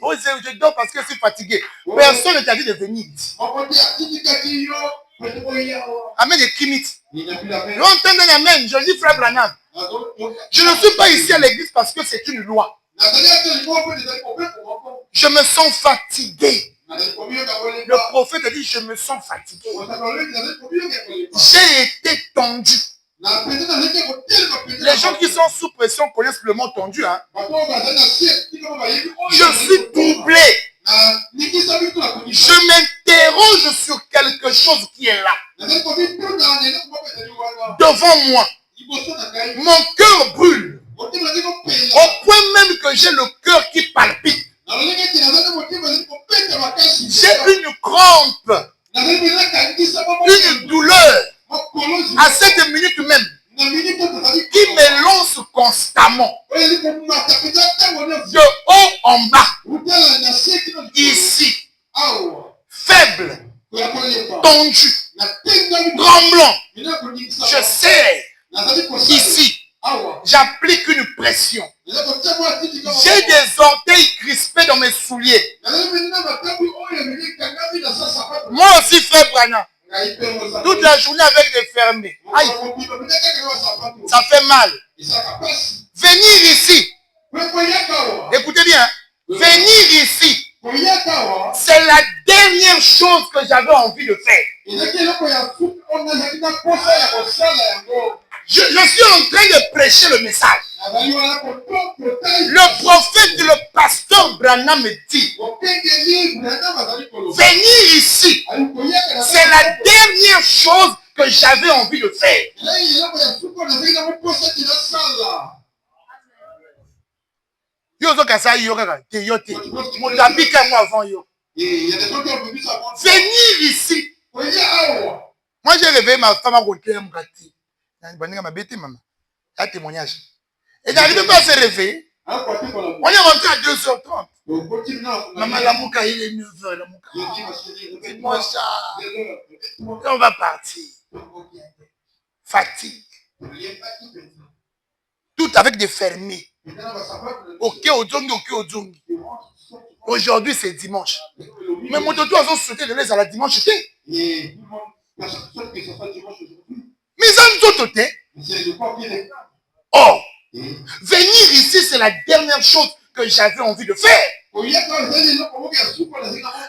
Oh, je dors parce que je suis fatigué. Personne ne t'a dit de venir ici. Amen et Kimit. L'entendez amen. Je dis frère Branham. Je ne suis pas ici à l'église parce que c'est une loi. Je me sens fatigué. Le prophète a dit je me sens fatigué. J'ai été tendu. Les gens qui sont sous pression connaissent le mot tendu. Hein? Je suis doublé. Je m'interroge sur quelque chose qui est là. Devant moi. Mon cœur brûle. Au point même que j'ai le cœur qui palpite. J'ai une crampe. Une douleur. À cette minute même. Qui me lance constamment. De haut en bas. Ici. Faible. Tendu. Tremblant. Je sais. Ici. J'applique une pression. J'ai des orteils crispés dans mes souliers. Moi aussi, frère Branham. Toute la journée avec des fermés. Aïe. Ça fait mal. Venir ici. Écoutez bien. Venir ici. C'est la dernière chose que j'avais envie de faire. Je suis en train de prêcher le message. Le prophète, le pasteur Branham me dit, venir ici, c'est la dernière chose que j'avais envie de faire. Venir ici. Moi, j'ai réveillé ma femme à côté. Un témoignage. Et n'arrive pas à se réveiller. On est rentré à 2h30. Maman, la mouka, il est 9h. La mouka. Dis-moi ça. Et on va partir. Fatigue. Tout avec des fermiers. Ok, Ozongi, ok, Ozongi. Aujourd'hui, c'est dimanche. Mais mon toto a sauté de l'aise à la dimanche. Mais ils ont tout. Oh, venir ici, c'est la dernière chose que j'avais envie de faire.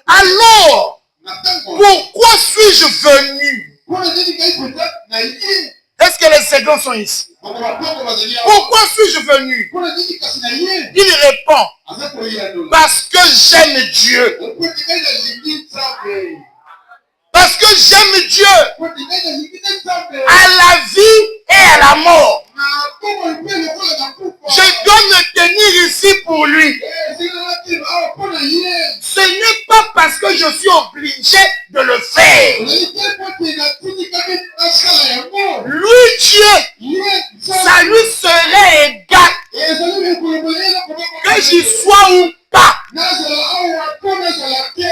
Alors, pourquoi suis-je venu? Est-ce que les secondes sont ici? Pourquoi suis-je venu? Il répond, parce que j'aime Dieu. Parce que j'aime Dieu. À la vie et à la mort. Je dois me tenir ici pour lui. Ce n'est pas parce que je suis obligé de le faire. Lui, Dieu, ça lui serait égal que j'y sois ou pas. Et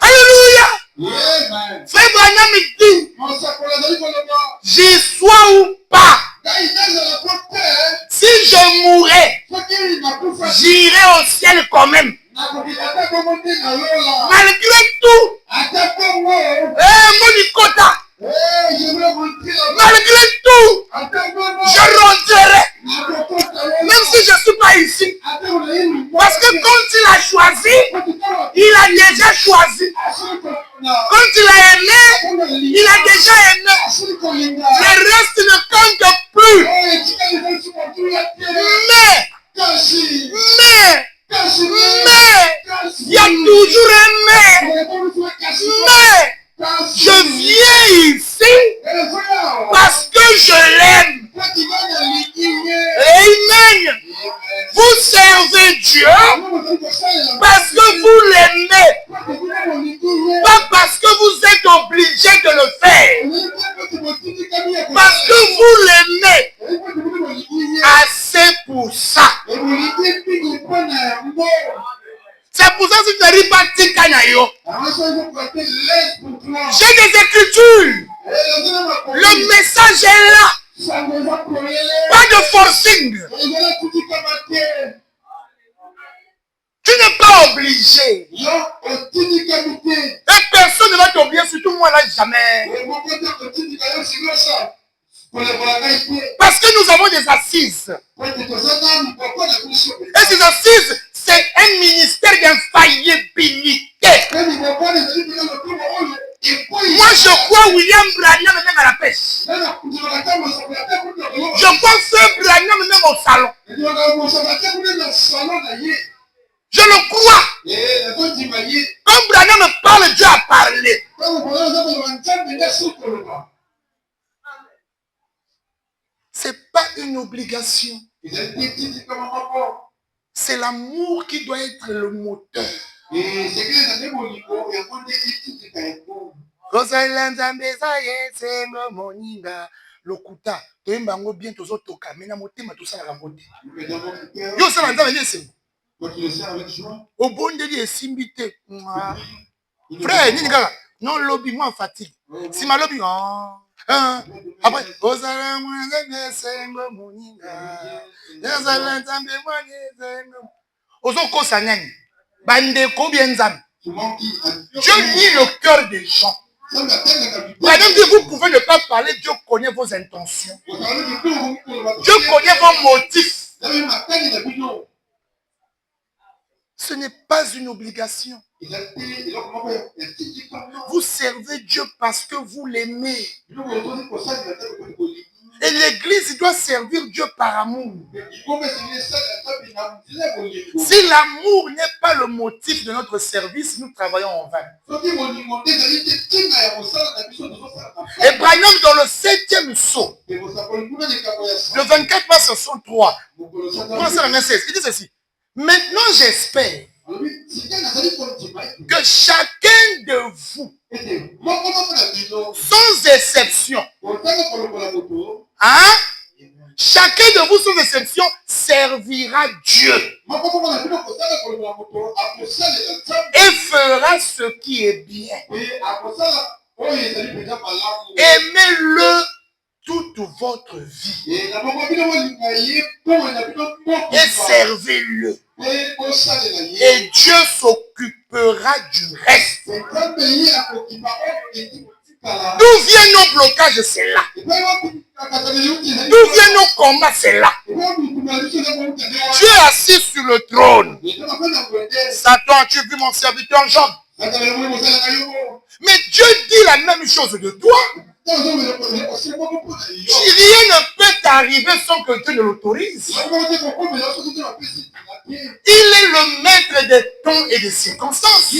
alléluia. Frère Branham me dit, j'y sois ou pas. Si je mourrais, j'irai au ciel quand même. Malgré tout, Monikota, malgré tout, je rentrerai. Même si je ne suis pas ici. Parce que quand il a choisi, il a déjà choisi. Quand il a aimé, il a déjà aimé. Le reste ne compte plus. Mais, il y a toujours un mais. Mais, je viens ici parce que je l'aime. Amen. Vous servez Dieu parce que vous l'aimez. Pas parce que vous êtes obligé de le faire. Parce que vous l'aimez. Assez pour ça. C'est pour ça que tu n'arrives pas à Tikanayo. J'ai des écritures. Le message est là. Pas de forcing. Tu n'es pas obligé. Et personne ne va t'oublier, surtout moi là, jamais. Parce que nous avons des assises. Et ces assises, c'est un ministère d'infaillibilité. Moi, je crois William Branham même à la pêche. Je crois Frère Branham même au salon. Je le crois. Quand Branham parle, Dieu a parlé. C'est pas une obligation. C'est l'amour qui doit être le moteur. Lokuta, toyembango bien tozotoka mena motema tosala ngote. Yo sala nzambe nyesengo. Obondeli esimbi te. Frère, nini kaka? Non lobby moi fatigue. Si ma lobby après ozala mwana nyesengo moninga. Yazala nzambe mwana nyesengo. Ozokosa nani? Bandeko bien nzambe. Dieu lit le cœur des gens. Madame dit, vous pouvez ne pas parler, Dieu connaît vos intentions. Dieu connaît vos motifs. Ce n'est pas une obligation. Vous servez Dieu parce que vous l'aimez. Et l'église doit servir Dieu par amour. Si l'amour n'est pas le motif de notre service, nous travaillons en vain. Et Branham dans le 7e psaume, le 24 mars 63, il dit ceci. Maintenant j'espère que chacun de vous, sans exception, chacun de vous, sans exception, servira Dieu et fera ce qui est bien. Aimez-le toute votre vie et servez-le. Et Dieu s'occupera du reste. D'où viennent nos blocages, c'est là. D'où viennent nos combats, c'est là. Dieu est assis sur le trône. Satan, tu as vu mon serviteur Job. Mais Dieu dit la même chose de toi. Rien ne peut t'arriver sans que Dieu ne l'autorise. Il est le maître des temps et des circonstances.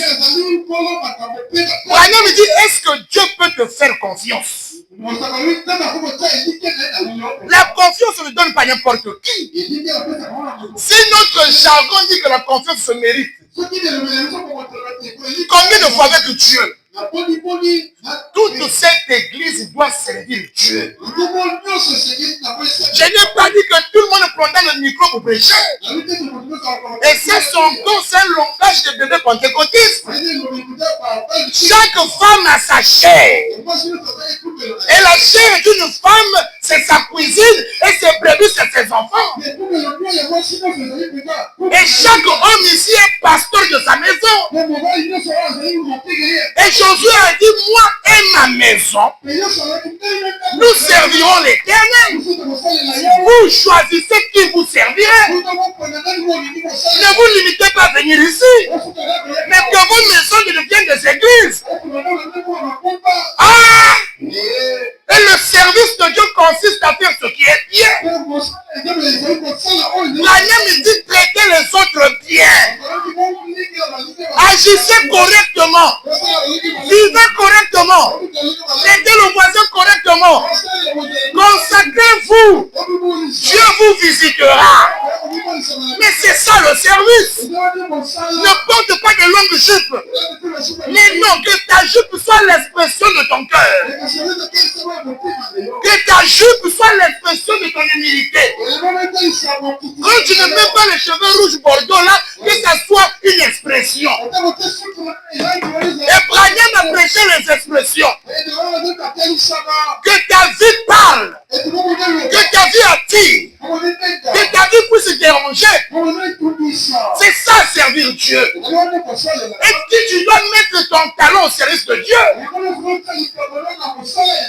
Branham me dit, est-ce que Dieu peut te faire confiance? La confiance ne donne pas n'importe qui. Si notre jargon dit que la confiance se mérite, combien de fois avec Dieu? Toute cette église doit servir Dieu. Je n'ai pas dit que tout le monde prendra le micro pour prêcher. Et c'est un langage de bébé pentecôtiste. Chaque femme a sa chair. Et la chair d'une femme, c'est sa cuisine. Et ses brebis, c'est ses enfants. Et chaque homme ici est pasteur de sa maison. Et Josué a dit, moi et ma maison, nous servirons l'Éternel. Vous choisissez qui vous servirait. Ne vous limitez pas à venir ici. Mais que vos maisons deviennent des églises. Et le service de Dieu consiste à faire ce qui est bien. Branham dit traiter les autres bien. Agissez correctement. Vivez correctement. Aidez le voisin correctement. Consacrez-vous. Dieu vous visitera. Mais c'est ça le service. Ne porte pas de longues jupes. Mais non, que ta jupe soit l'expression de ton cœur. Que ta jupe soit l'expression de ton humilité. Quand tu ne mets pas les cheveux rouges bordeaux là, que ça soit une expression. Et Branham a prêché les expressions. Que ta vie parle. Que ta vie attire. Que ta vie puisse déranger. C'est ça servir Dieu. Et si tu dois mettre ton talent au service de Dieu,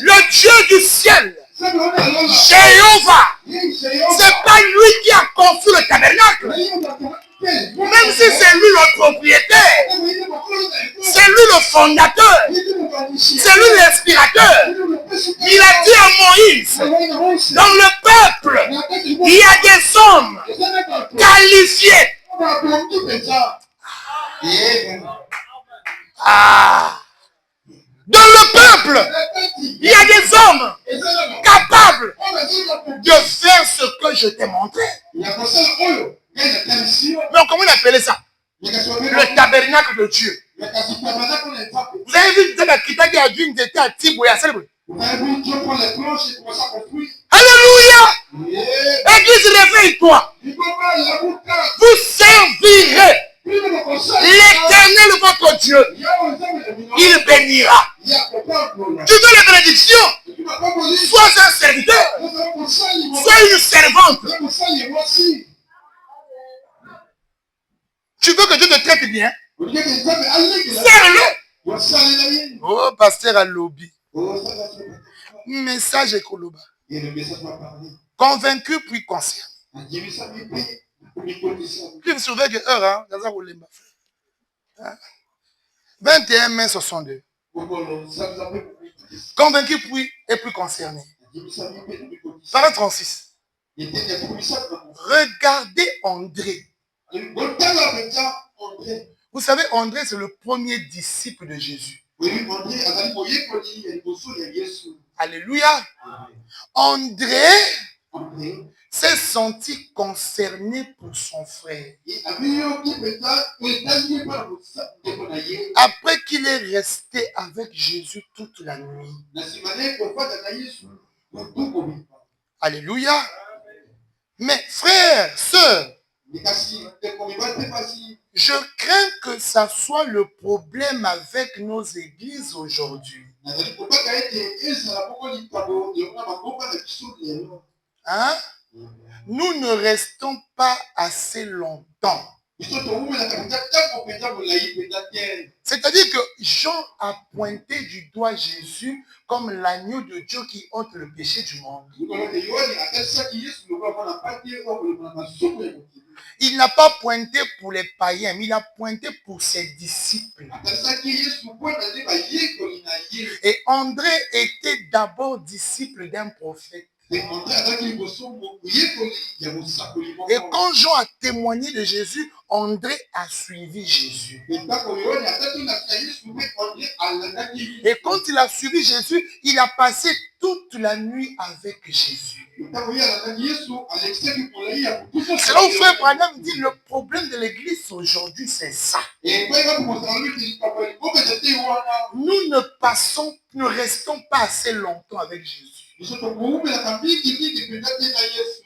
le Dieu du ciel, Jéhovah, c'est pas lui qui a conçu le tabernacle. Même si c'est lui le propriétaire, c'est lui le fondateur, c'est lui l'inspirateur. Il a dit à Moïse, dans le peuple, il y a des hommes qualifiés. Dans le peuple, il y a des hommes capables de faire ce que je t'ai montré. Mais comment on appelait ça? Le tabernacle de Dieu. Vous avez vu que Kita qui a dû était à Tibo et à Célèbre. Alléluia! Église, réveille-toi. Vous servirez l'Éternel votre Dieu. Il bénira. Tu veux les bénédictions? Sois un serviteur. Sois une servante. Tu veux que Dieu te traite bien? Serre-le. Oh, pasteur à lobby. Message écoloba. Convaincu puis conscient. Puis vous savez que heure, 21 mai 62. Convaincu puis et plus concerné. Parole 36. Regardez André. Vous savez, André, c'est le premier disciple de Jésus. Alléluia. André s'est senti concerné pour son frère. Après qu'il est resté avec Jésus toute la nuit. Alléluia. Mais frères, sœurs, je crains que ça soit le problème avec nos églises aujourd'hui. Hein? Nous ne restons pas assez longtemps. C'est-à-dire que Jean a pointé du doigt Jésus comme l'agneau de Dieu qui ôte le péché du monde. Il n'a pas pointé pour les païens, mais il a pointé pour ses disciples. Et André était d'abord disciple d'un prophète. Et quand Jean a témoigné de Jésus, André a suivi Jésus. Et quand il a suivi Jésus, il a passé toute la nuit avec Jésus. C'est là où frère Branham dit le problème de l'église aujourd'hui, c'est ça. Nous ne restons pas assez longtemps avec Jésus.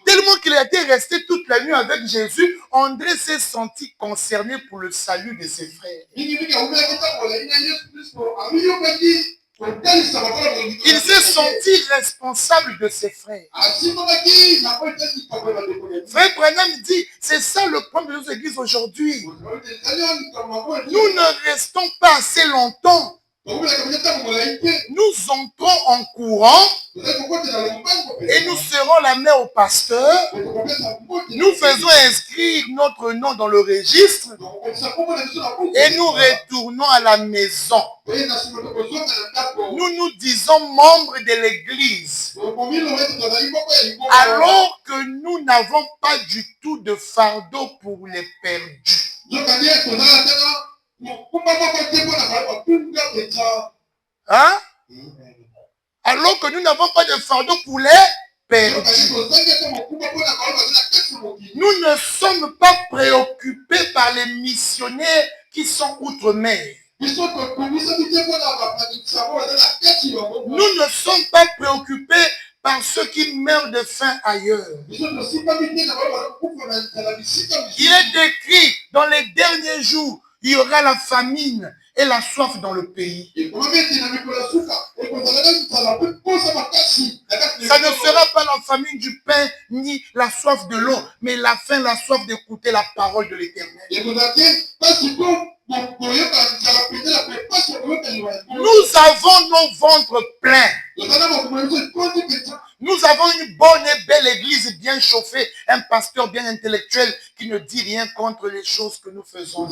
Tellement qu'il a été resté toute la nuit avec Jésus, André s'est senti concerné pour le salut de ses frères. Il s'est senti responsable de ses frères. Frère Branham dit, c'est ça le problème de nos églises aujourd'hui. Nous ne restons pas assez longtemps. Nous entrons en courant et nous serons la main au pasteur. Nous faisons inscrire notre nom dans le registre et nous retournons à la maison. Nous nous disons membres de l'église alors que nous n'avons pas du tout de fardeau pour les perdus. Hein? Alors que nous n'avons pas de fardeau pour les perdus. Nous ne sommes pas préoccupés par les missionnaires qui sont outre-mer. Nous ne sommes pas préoccupés par ceux qui meurent de faim ailleurs. Il est écrit dans les derniers jours, il y aura la famine et la soif dans le pays. Ça ne sera pas la famine du pain ni la soif de l'eau, mais la faim, la soif d'écouter la parole de l'Éternel. Nous avons nos ventres pleins. Nous avons une bonne et belle église bien chauffée, un pasteur bien intellectuel qui ne dit rien contre les choses que nous faisons.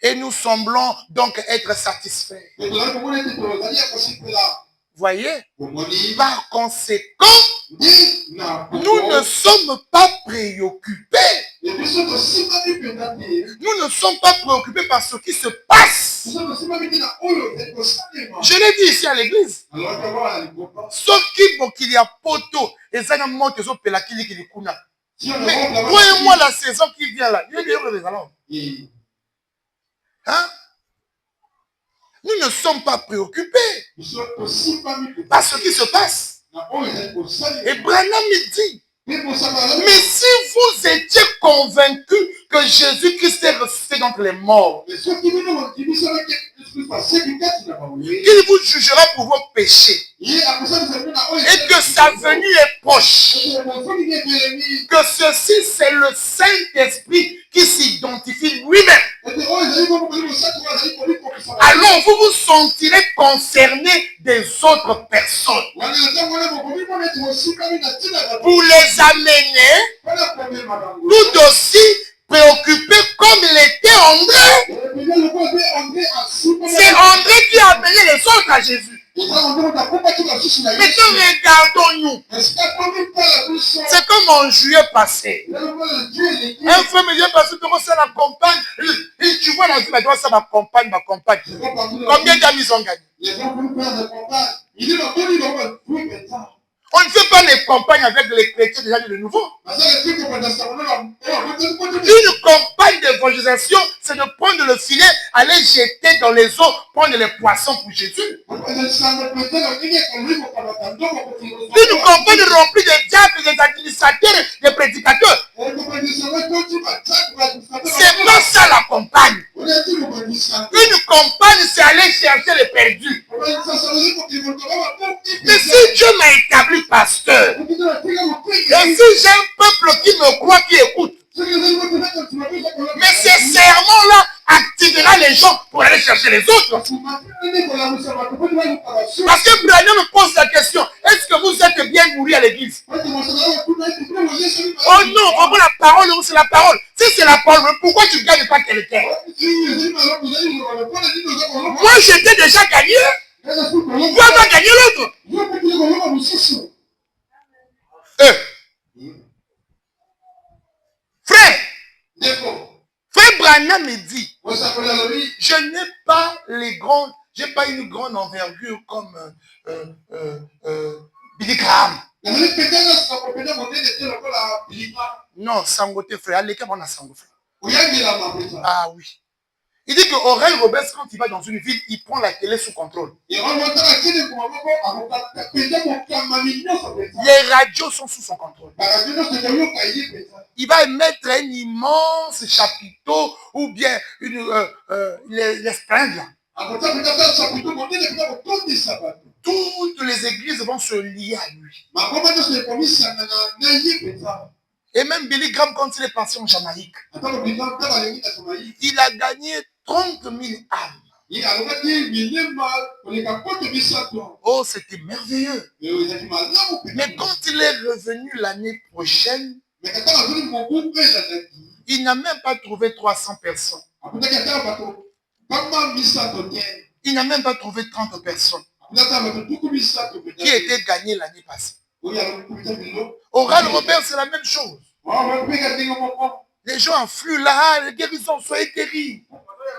Et nous semblons donc être satisfaits. Voyez? Par conséquent, nous ne sommes pas préoccupés. Nous ne sommes pas préoccupés par ce qui se passe. Je l'ai dit ici à l'église. Sauf qu'il y a poto et ça n'a monté sur Pelakili qui est kuna. Mais croyez-moi, la saison qui vient là, il y a des gens. Hein? Nous ne sommes pas préoccupés par ce qui se passe. Et Branham me dit, mais si vous étiez convaincus que Jésus-Christ est ressuscité d'entre les morts, qu'il vous jugera pour vos péchés et que sa venue est proche, que ceci c'est le Saint-Esprit qui s'identifie lui-même, alors vous vous sentirez concerné des autres personnes pour les amener tout aussi préoccupés comme l'était André. C'est André qui a amené les autres à Jésus. Maintenant, regardons-nous. C'est comme en juillet passé. Un frère me dit, parce que ça la campagne. Tu vois la vie, ça ma campagne. Combien d'amis ils ont gagné? On ne fait pas les campagnes avec les chrétiens déjà de nouveau. Une campagne d'évangélisation, c'est de prendre le filet, aller jeter dans les eaux, prendre les poissons pour Jésus. Une campagne remplie de diables, des administrateurs, des prédicateurs. C'est pas ça la campagne. Une campagne, c'est aller chercher les perdus. Mais si Dieu m'a établi pasteur, et si j'ai un peuple qui me croit, qui écoute, mais ces sermons-là activera les gens pour aller chercher les autres. Parce que Branham me pose la question, est-ce que vous êtes bien nourris à l'église? Oh non, vraiment la parole, c'est la parole. Si c'est la parole, pourquoi tu ne gagnes pas quelqu'un? Moi, j'étais déjà gagné. Vous avez gagné l'autre. Frère Branham me dit, je n'ai pas j'ai pas une grande envergure comme Billy Graham. Non, Sangote frère, allez, comment on a Sangote frère? Ah oui. Il dit que Aurel Roberts, quand il va dans une ville, il prend la télé sous contrôle. Les radios sont sous son contrôle. Il va mettre un immense chapiteau ou bien les springes. Toutes les églises vont se lier à lui. Et même Billy Graham, quand il est passé en Jamaïque, il a gagné 30 000 âmes. Oh, c'était merveilleux. Mais quand il est revenu l'année prochaine, il n'a même pas trouvé 300 personnes. Il n'a même pas trouvé 30 personnes qui étaient gagnées l'année passée. Oral Robert, c'est la même chose. Les gens affluent là, les guérisons, soyez guéris.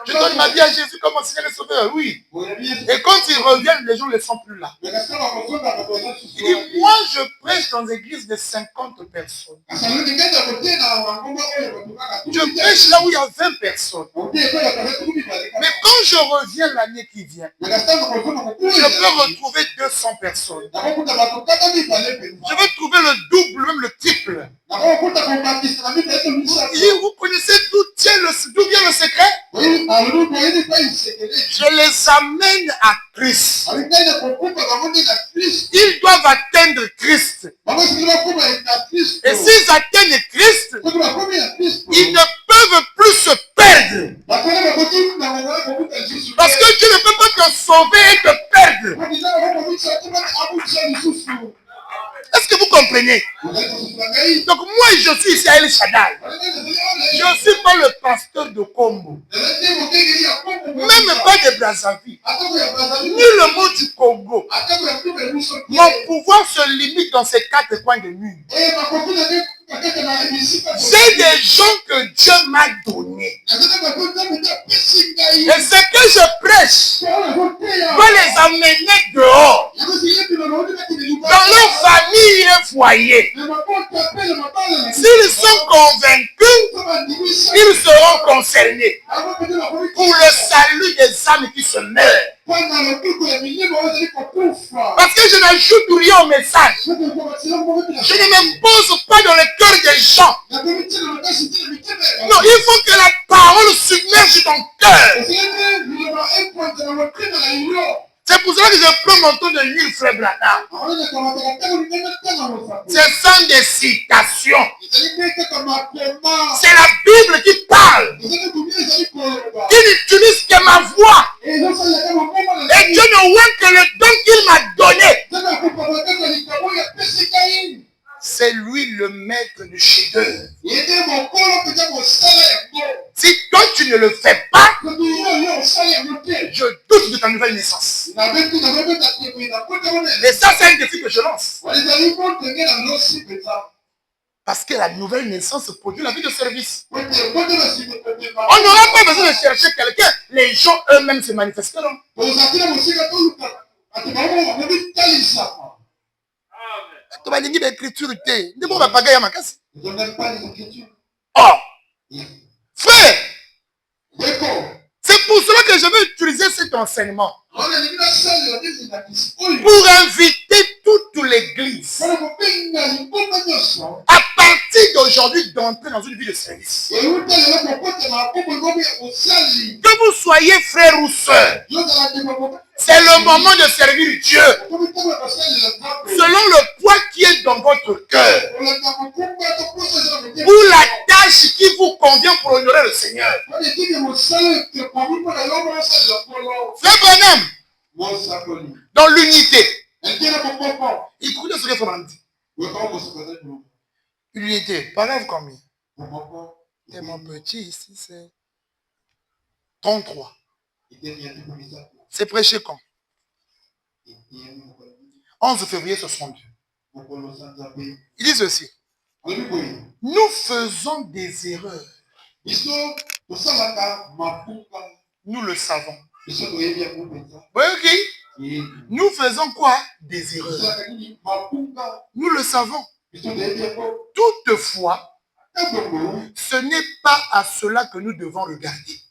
Je donne ma vie à Jésus comme mon Seigneur et Sauveur, oui. Et quand ils reviennent, les gens ne les sont plus là. Il dit, moi je prêche dans l'église de 50 personnes. Je prêche là où il y a 20 personnes. Mais quand je reviens l'année qui vient, je peux retrouver 200 personnes. Je vais trouver le double, même le triple. Vous connaissez d'où vient le secret? Je les amène à Christ. Ils doivent atteindre Christ. Et s'ils atteignent Christ, ils ne peuvent plus se perdre. Parce que Dieu ne peut pas te sauver et te perdre. Est-ce que vous comprenez? Donc moi je suis ici à El Shaddai. Je ne suis pas le pasteur de Congo. Même pas de Brazzaville. Ni le mot du Congo. Mon pouvoir se limite dans ces 4 coins de mur. C'est des gens que Dieu m'a donnés. Et ce que je prêche va les amener dehors. Dans leur famille et foyer. S'ils sont convaincus, ils seront concernés pour le salut des âmes qui se meurent. Parce que je n'ajoute rien au message. Je ne me pose pas dans le cœur des gens. Non, il faut que la parole submerge ton cœur. C'est pour cela que je prends mon ton de l'huile, frère Branham. Ce sont des citations. C'est la Bible qui parle. Il n'utilise que ma voix. Et Dieu ne voit que le don qu'il m'a donné. C'est lui le maître du chef-d'œuvre. Si toi tu ne le fais pas, je doute de ta nouvelle naissance. Et ça, c'est un défi que je lance. Parce que la nouvelle naissance produit la vie de service. On n'aura pas besoin de chercher quelqu'un. Les gens eux-mêmes se manifesteront. Tu vas dire l'écriture. Oh, frère, c'est pour cela que je veux utiliser cet enseignement pour inviter toute l'église à partir d'aujourd'hui d'entrer dans une vie de service. Que vous soyez frère ou soeur, c'est le moment de servir Dieu selon le poids qui est dans votre cœur, ou la tâche qui vous convient pour honorer le Seigneur. Frère Branham, dans l'unité, écoutez ce que Frère dit. L'unité, paragraphe combien? C'est mon petit ici, c'est 33. C'est prêché quand? 11 février 62. Il dit ceci. Nous faisons des erreurs. Nous le savons. Oui, ok. Nous faisons quoi? Des erreurs. Nous le savons. Toutefois, ce n'est pas à cela que nous devons regarder.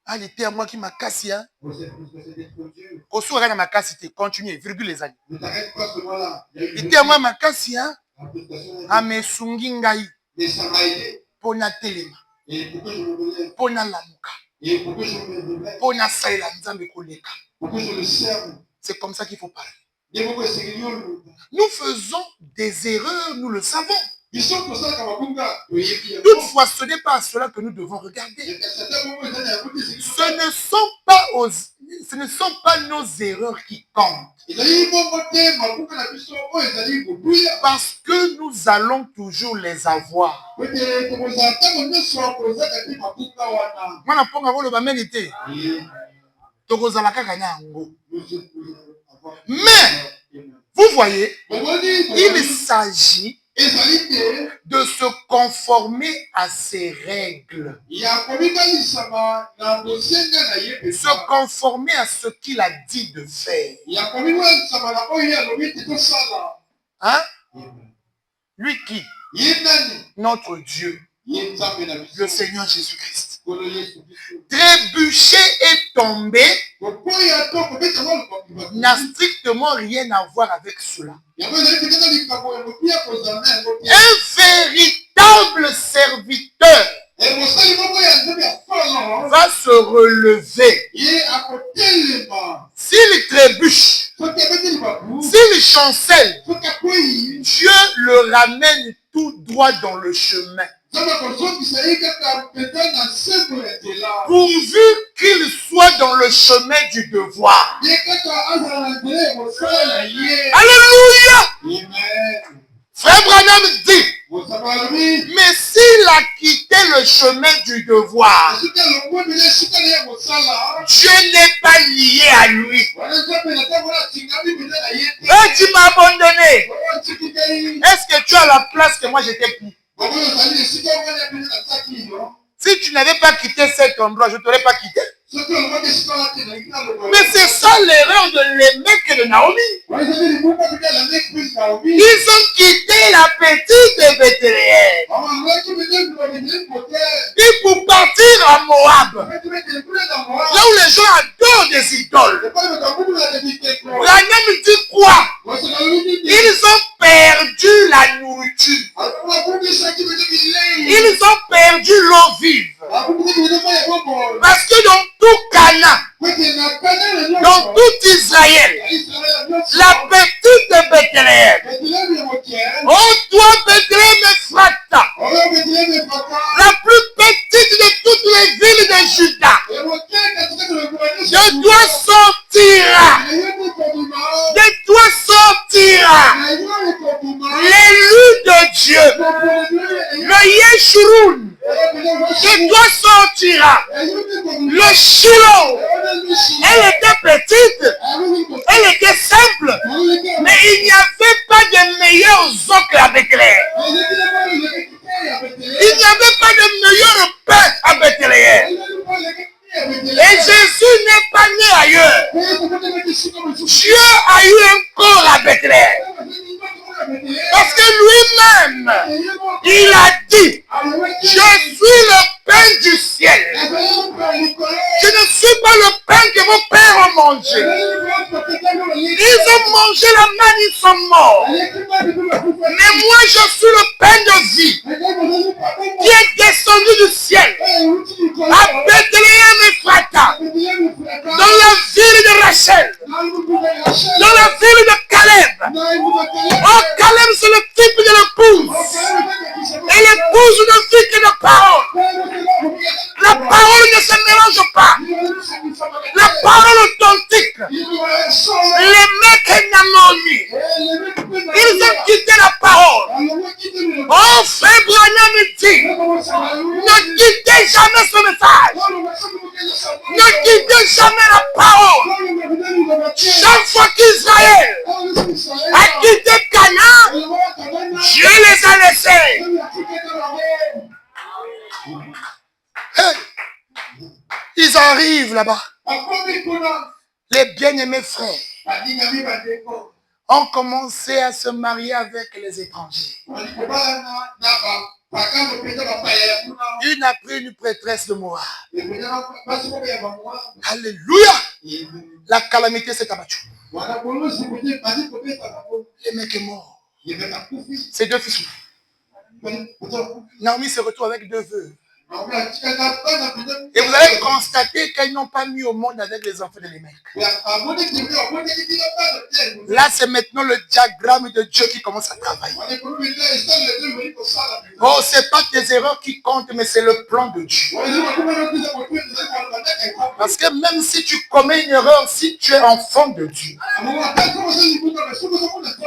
Ah, il était à moi qui m'a cassé. Hein? Au soir, il m'a cassé. Continuez, virgule les années. Il était à moi, m'a cassé. Hein? À mes sungingaï. Pona telema. Pona lamuka. Pona saïla nzambe koleka. C'est comme ça qu'il faut parler. Nous faisons des erreurs, nous le savons. Toutefois, ce n'est pas à cela que nous devons regarder. Ce ne sont pas nos erreurs qui comptent. Parce que nous allons toujours les avoir. Mais, vous voyez, il s'agit de se conformer à ses règles. Se conformer à ce qu'il a dit de faire. Hein? Lui qui? Notre Dieu. Le Seigneur Jésus-Christ. Trébuché et tombé n'a strictement rien à voir avec cela. Un véritable serviteur va se relever. S'il trébuche, s'il chancelle, Dieu le ramène tout droit dans le chemin. Pourvu qu'il soit dans le chemin du devoir. Alléluia. Frère Branham dit, mais s'il a quitté le chemin du devoir, Dieu n'est pas lié à lui. Et tu m'as abandonné. Est-ce que tu as la place que moi j'étais pris? Si tu n'avais pas quitté cet endroit, je ne t'aurais pas quitté. Mais c'est ça l'erreur de Lémec et de Naomi. Ils ont quitté la petite de Bethléem. Et pour partir à Moab, là où les gens adorent des idoles. Branham dit quoi? Ils ont perdu la nourriture. Ils ont perdu l'eau vive. Parce que dans tout Cana, dans tout Israël, la petite de Bethléem, oh toi Bethléem Ephrata, la plus petite de toutes les villes de Juda, de toi sortira, de toi sortira l'élu de Dieu, le Yeshurun. De toi sortira le Shiloh. Elle était petite, elle était simple, mais il n'y avait pas de meilleurs os que la Bethléem. Il n'y avait pas de meilleur pain à Bethléem. Et Jésus n'est pas né ailleurs. Dieu a eu un corps à Bethléem. Parce que lui-même, il a dit, je suis le pain du ciel. Je ne suis pas le pain que vos pères ont mangé. Ils ont mangé la manne, ils sont morts. Mais moi, je suis le pain de vie qui est descendu du ciel à Bethléem Ephrata, dans la ville de Rachel, dans la ville de Caleb. Oh, Caleb, c'est le type de l'épouse. Et l'épouse ne vit que de parole. La parole ne se mélange pas. La parole authentique. Les mecs Namomi, ils ont quitté la parole. Oh, frère Branham dit, ne quittez jamais ce message. Ne quittez jamais la parole. Chaque fois qu'Israël a quitté Canaan, Dieu les a laissés. Hey, ils arrivent là-bas. Les bien-aimés frères ont commencé à se marier avec les étrangers. Une a pris une prêtresse de Moab. Alléluia. La calamité s'est abattue. Le mec est mort. Ses deux fils. Naomi se retrouve avec deux vœux. Et vous allez constater qu'elles n'ont pas mis au monde avec les enfants de Lémec. Là, c'est maintenant le diagramme de Dieu qui commence à travailler. Oh, c'est pas tes erreurs qui comptent, mais c'est le plan de Dieu. Parce que même si tu commets une erreur, si tu es enfant de Dieu,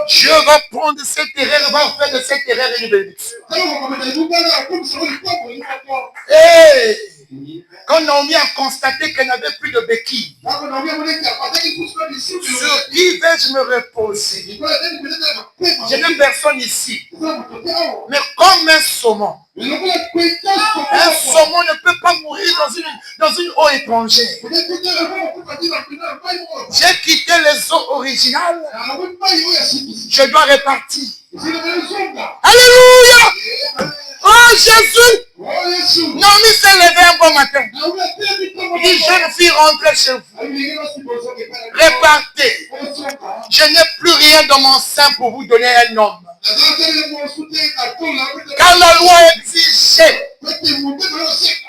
Dieu va prendre cette erreur et va faire de cette erreur une bénédiction. Hey, quand Quand Naomi a constaté qu'elle n'avait plus de béquilles, sur qui vais-je me reposer? Je n'ai personne ici. Mais comme un saumon. Un saumon ne peut pas mourir dans une eau étrangère. J'ai quitté les eaux originales. Je dois repartir. Alléluia! Oh Jésus! Naomi s'est levée un bon matin. Il dit, jeune fille, rentrez chez vous. Repartez. Je n'ai plus rien dans mon sein pour vous donner un homme. Car la loi exigeait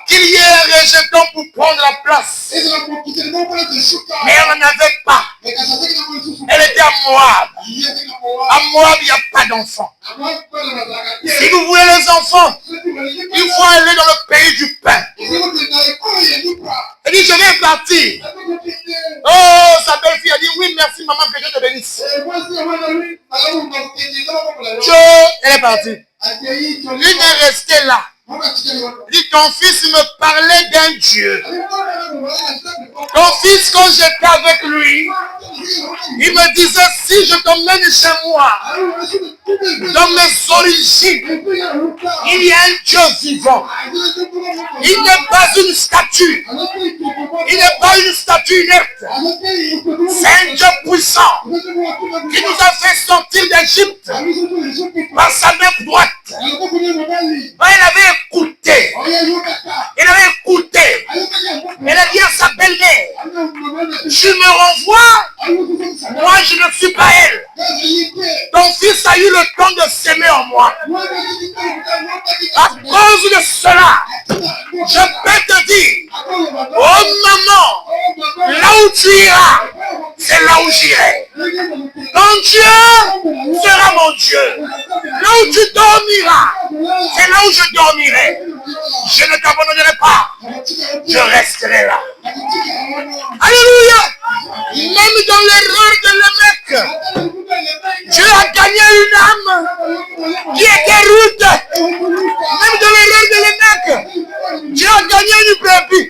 qu'il y ait un rejeton pour prendre la place. Mais elle n'en avait pas. Elle était à Moab. À Moab, il n'y a pas d'enfants. Si vous voulez les enfants, il faut aller dans le pays du pain. Elle dit, je vais partir. Oh, sa belle-fille a dit, oui, merci maman, que Dieu te bénisse. Elle est partie. Il est resté là. Il dit, ton fils me parlait d'un Dieu. Ton fils, quand j'étais avec lui, il me disait, si je t'emmène chez moi, dans mes origines, il y a un Dieu vivant. Il n'est pas une statue. Il n'est pas une statue inerte. C'est un Dieu puissant qui nous a fait sortir d'Égypte par sa main droite. Il avait écouté. Il avait écouté. Elle a dit à sa belle-mère, tu me renvoies, moi je ne suis pas elle. Ton fils a eu le temps de s'aimer en moi. À cause de cela, je peux te dire, oh maman, là où tu iras, c'est là où j'irai. Ton Dieu sera mon Dieu. Là où tu dormiras, c'est là où je dormirai. Je ne t'abandonnerai pas. Je resterai là. Alléluia. Même dans l'erreur de Lémec, Dieu a gagné une âme qui était rude. Même dans l'erreur de Lémec, Dieu a gagné une brebis.